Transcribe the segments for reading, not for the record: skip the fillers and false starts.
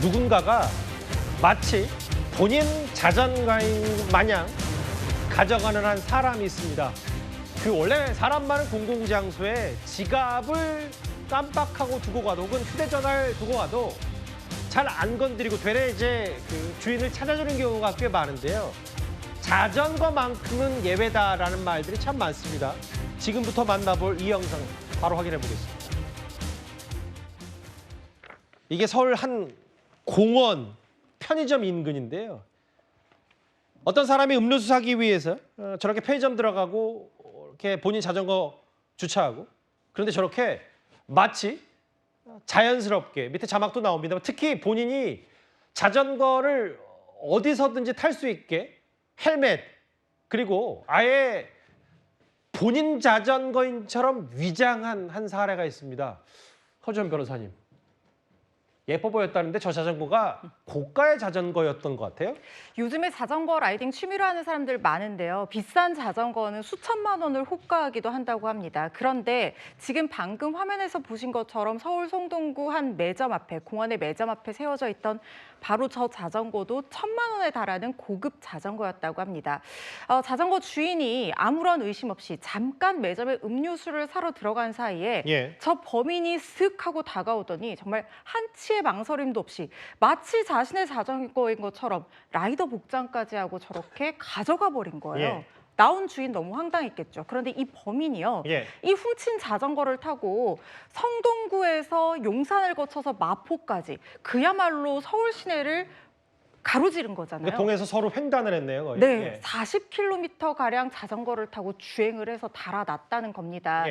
누군가가 마치 본인 자전거인 마냥 가져가는 한 사람이 있습니다. 그 원래 사람 많은 공공장소에 지갑을 깜빡하고 두고 가도 혹은 휴대전화를 두고 가도 잘 안 건드리고 되레 이제 그 주인을 찾아주는 경우가 꽤 많은데요. 자전거만큼은 예외다라는 말들이 참 많습니다. 지금부터 만나볼 이 영상 바로 확인해 보겠습니다. 이게 서울 한 공원 편의점 인근인데요. 어떤 사람이 음료수 사기 위해서 저렇게 편의점 들어가고 이렇게 본인 자전거 주차하고, 그런데 저렇게 마치 자연스럽게 밑에 자막도 나옵니다만 특히 본인이 자전거를 어디서든지 탈 수 있게 헬멧 그리고 아예 본인 자전거인처럼 위장한 한 사례가 있습니다. 허주연 변호사님. 예뻐 보였다는데 저 자전거가 고가의 자전거였던 것 같아요. 요즘에 자전거 라이딩 취미로 하는 사람들 많은데요. 비싼 자전거는 수천만 원을 호가하기도 한다고 합니다. 그런데 지금 방금 화면에서 보신 것처럼 서울 성동구 한 매점 앞에, 공원의 매점 앞에 세워져 있던 바로 저 자전거도 1,000만 원에 달하는 고급 자전거였다고 합니다. 자전거 주인이 아무런 의심 없이 잠깐 매점에 음료수를 사러 들어간 사이에 저 범인이 슥 하고 다가오더니 정말 한치의 망설임도 없이 마치 자신의 자전거인 것처럼 라이더 복장까지 하고 저렇게 가져가 버린 거예요. 나온 주인 너무 황당했겠죠. 그런데 이 범인이요. 이 훔친 자전거를 타고 성동구에서 용산을 거쳐서 마포까지 그야말로 서울 시내를 가로지른 거잖아요. 그러니까 동에서 서로 횡단을 했네요. 거의. 네, 40km-가량 자전거를 타고 주행을 해서 달아났다는 겁니다.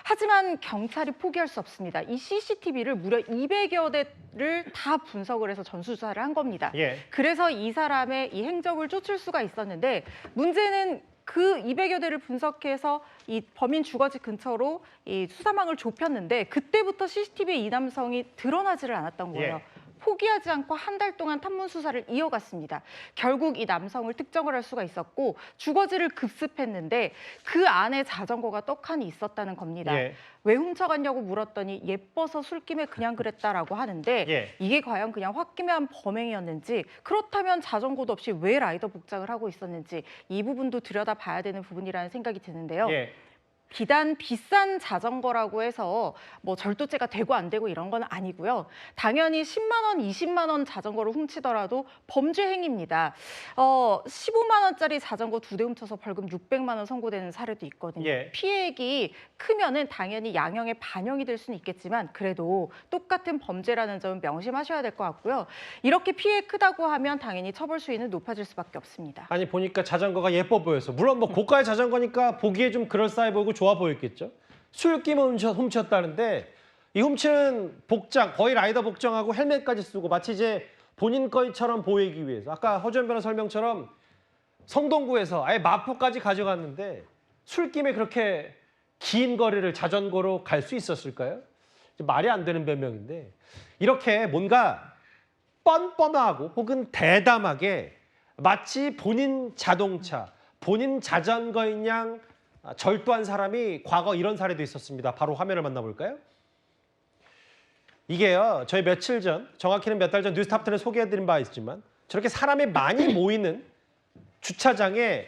하지만 경찰이 포기할 수 없습니다. 이 CCTV를 무려 200여 대를 다 분석을 해서 전수조사를 한 겁니다. 그래서 이 사람의 이 행적을 쫓을 수가 있었는데 문제는 그 200여 대를 분석해서 이 범인 주거지 근처로 이 수사망을 좁혔는데 그때부터 CCTV에 이 남성이 드러나지를 않았던 거예요. 포기하지 않고 한 달 동안 탐문 수사를 이어갔습니다. 결국 이 남성을 특정을 할 수가 있었고 주거지를 급습했는데 그 안에 자전거가 떡하니 있었다는 겁니다. 왜 훔쳐갔냐고 물었더니 예뻐서 술김에 그냥 그랬다라고 하는데 이게 과연 그냥 홧김에한 범행이었는지, 그렇다면 자전거도 없이 왜 라이더 복장을 하고 있었는지 이 부분도 들여다봐야 되는 부분이라는 생각이 드는데요. 비단 비싼 자전거라고 해서 뭐 절도죄가 되고 안 되고 이런 건 아니고요. 당연히 10만 원, 20만 원 자전거를 훔치더라도 범죄 행위입니다. 15만 원짜리 자전거 2대 훔쳐서 벌금 600만 원 선고되는 사례도 있거든요. 피해액이 크면은 당연히 양형에 반영이 될 수는 있겠지만 그래도 똑같은 범죄라는 점은 명심하셔야 될 것 같고요. 이렇게 피해 크다고 하면 당연히 처벌 수위는 높아질 수밖에 없습니다. 아니 보니까 자전거가 예뻐 보여서, 물론 뭐 고가의 자전거니까 보기에 좀 그럴싸해 보이고 좋아 보였겠죠. 술김을 훔쳤다는데 이 훔치는 복장, 거의 라이더 복장하고 헬멧까지 쓰고 마치 이제 본인 거처럼 보이기 위해서, 아까 허주연 변호사 설명처럼 성동구에서 아예 마포까지 가져갔는데 술김에 그렇게 긴 거리를 자전거로 갈 수 있었을까요? 말이 안 되는 변명인데, 이렇게 뭔가 뻔뻔하고 혹은 대담하게 마치 본인 자동차, 본인 자전거인 양 절도한 사람이 과거 이런 사례도 있었습니다. 바로 화면을 만나볼까요? 이게요, 저희 며칠 전, 정확히는 몇 달 전 뉴스탑10에 소개해드린 바 있지만 저렇게 사람이 많이 모이는 주차장에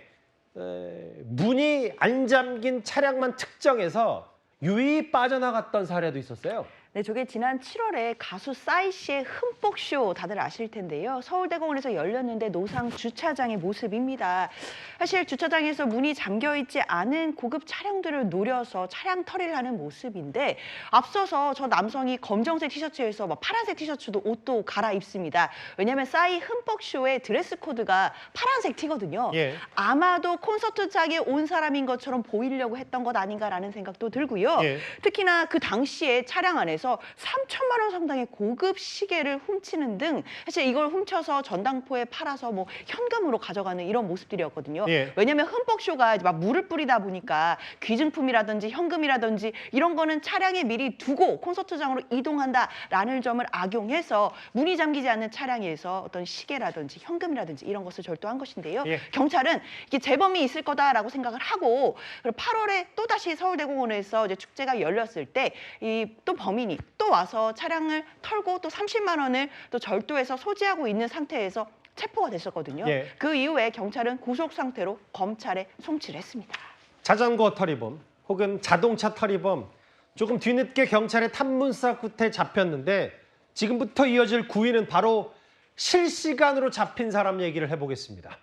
문이 안 잠긴 차량만 특정해서 유유히 빠져나갔던 사례도 있었어요. 네, 저게 지난 7월에 가수 싸이 씨의 흠뻑쇼 다들 아실 텐데요. 서울대공원에서 열렸는데 노상 주차장의 모습입니다. 사실 주차장에서 문이 잠겨있지 않은 고급 차량들을 노려서 차량 털이를 하는 모습인데 앞서서 저 남성이 검정색 티셔츠에서 파란색 티셔츠도 옷도 갈아입습니다. 왜냐하면 싸이 흠뻑쇼의 드레스 코드가 파란색 티거든요. 아마도 콘서트장에 온 사람인 것처럼 보이려고 했던 것 아닌가라는 생각도 들고요. 특히나 그 당시에 차량 안에서 3천만 원 상당의 고급 시계를 훔치는 등 사실 이걸 훔쳐서 전당포에 팔아서 뭐 현금으로 가져가는 이런 모습들이었거든요. 왜냐하면 흠뻑쇼가 막 물을 뿌리다 보니까 귀중품이라든지 현금이라든지 이런 거는 차량에 미리 두고 콘서트장으로 이동한다라는 점을 악용해서 문이 잠기지 않는 차량에서 어떤 시계라든지 현금이라든지 이런 것을 절도한 것인데요. 경찰은 이게 재범이 있을 거다라고 생각을 하고, 그리고 8월에 또다시 서울대공원에서 이제 축제가 열렸을 때 이 또 범인이 사람이 또 와서 차량을 털고 또 30만 원을 또 절도해서 소지하고 있는 상태에서 체포가 됐었거든요. 예. 그 이후에 경찰은 구속 상태로 검찰에 송치를 했습니다. 자전거 털이범 혹은 자동차 털이범 조금 뒤늦게 경찰의 탐문사 끝에 잡혔는데 지금부터 이어질 구위는 바로 실시간으로 잡힌 사람 얘기를 해보겠습니다.